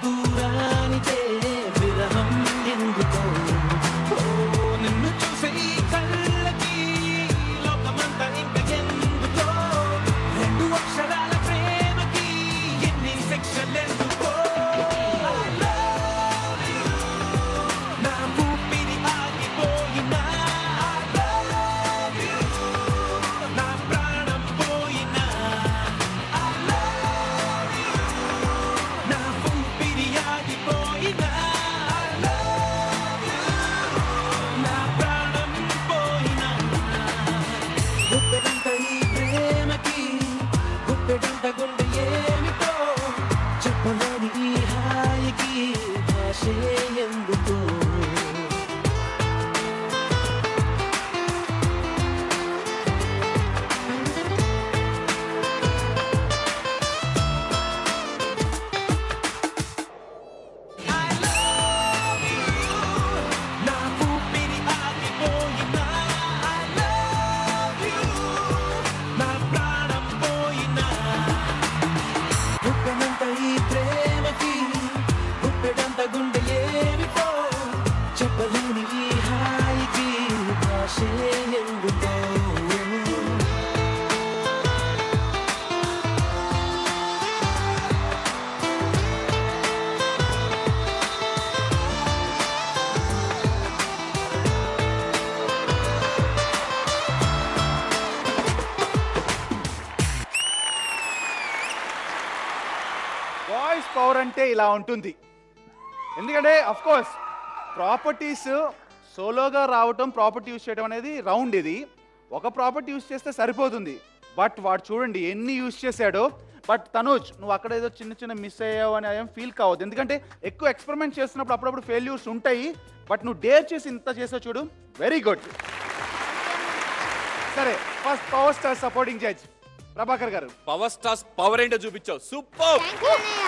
దూరానికే విరహం ఎందుకో నిన్ను చూసే కళ్ళకి లోకమంతా ఇంకా ఎందుకో రెండు అక్షరాల ప్రేమకి ఎన్ని సెక్షన్లెందుకో నా ఊపిరి ఆగిపోయినా నా ప్రాణం పోయినా నా ఊపిరి ఆగిపోయినా నా ప్రాణం పోయినా గుప్పెడంత ఈ ప్రేమకి గుప్పెడంత గుండె ఏమిటో చెప్పలేని ఈ హాయికి భాషే ఎందుకో నా ఊపిరి ఆగిపోయినా I love you నా ప్రాణం పోయినా గుప్పెడంత ఈ ప్రేమకి గుప్పెడంత గుండె ఏమిటో చెప్పలేని ఈ హాయికి భాషే ఎందుకో వాయిస్ పవర్ అంటే ఇలా ఉంటుంది. ఎందుకంటే అఫ్ కోర్స్ ప్రాపర్టీస్ సోలోగా రావటం, ప్రాపర్టీ యూస్ చేయడం అనేది రౌండ్. ఇది ఒక ప్రాపర్టీ యూస్ చేస్తే సరిపోతుంది, బట్ వాడు చూడండి ఎన్ని యూస్ చేశాడో. బట్ తనూజ్, నువ్వు అక్కడ ఏదో చిన్న చిన్న మిస్ అయ్యావు అని ఏం ఫీల్ కావద్దు, ఎందుకంటే ఎక్కువ ఎక్స్పెరిమెంట్ చేస్తున్నప్పుడు అప్పుడప్పుడు ఫెయిల్యూర్స్ ఉంటాయి. బట్ నువ్వు డేర్ చేసి ఇంత చేసావు చూడు, వెరీ గుడ్. సరే, first power star supporting judge Prabhakar గారు. పవర్ స్టార్స్ పవర్ ఏంటో చూపించావు, సూపర్. థాంక్యూ అన్నయ్య.